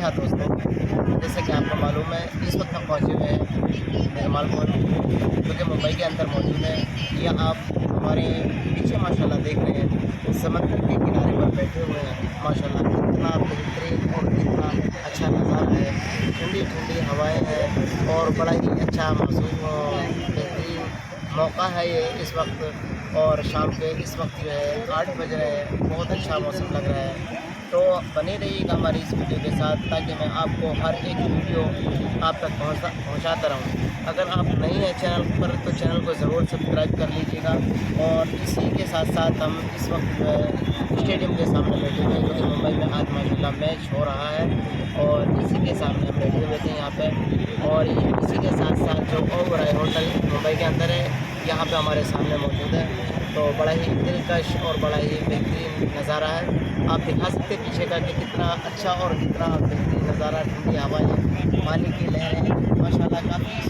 हाँ दोस्तों, जैसे कि आपको मालूम है इस वक्त हम पहुँचे हुए हैं निर्मल मॉल, जो कि मुंबई के अंदर मौजूद है। या आप हमारे पीछे माशाल्लाह देख रहे हैं, समंदर के किनारे पर बैठे हुए हैं। माशाल्लाह कितना बेहतरीन और कितना अच्छा नज़ारा है, ठंडी ठंडी हवाएं हैं और बड़ा ही अच्छा मासूम बेहतरीन मौका है ये इस वक्त। और शाम के इस वक्त जो है 8 बज रहे हैं, बहुत अच्छा मौसम लग रहा है। तो बने रहिएगा हमारी इस वीडियो के साथ, ताकि मैं आपको हर एक वीडियो आप तक पहुंचाता रहूं। अगर आप नए हैं चैनल पर तो चैनल को ज़रूर सब्सक्राइब कर लीजिएगा। और इसी के साथ साथ हम इस वक्त जो है स्टेडियम के सामने बैठे हुए हैं, क्योंकि मुंबई में आज माशाल्लाह मैच हो रहा है और इसी के सामने हम बैठे हुए थे यहाँ पे। और इसी के साथ साथ जो ओबराय होटल मुंबई के अंदर है, यहाँ पे हमारे सामने मौजूद है। तो बड़ा ही दिलकश और बड़ा ही बेहतरीन नज़ारा है। आप दिखा सकते हैं पीछे का कि कितना अच्छा और कितना बेहतरीन नज़ारा, ठंडी हवाएं, पानी की लहरें, माशाल्लाह काफ़ी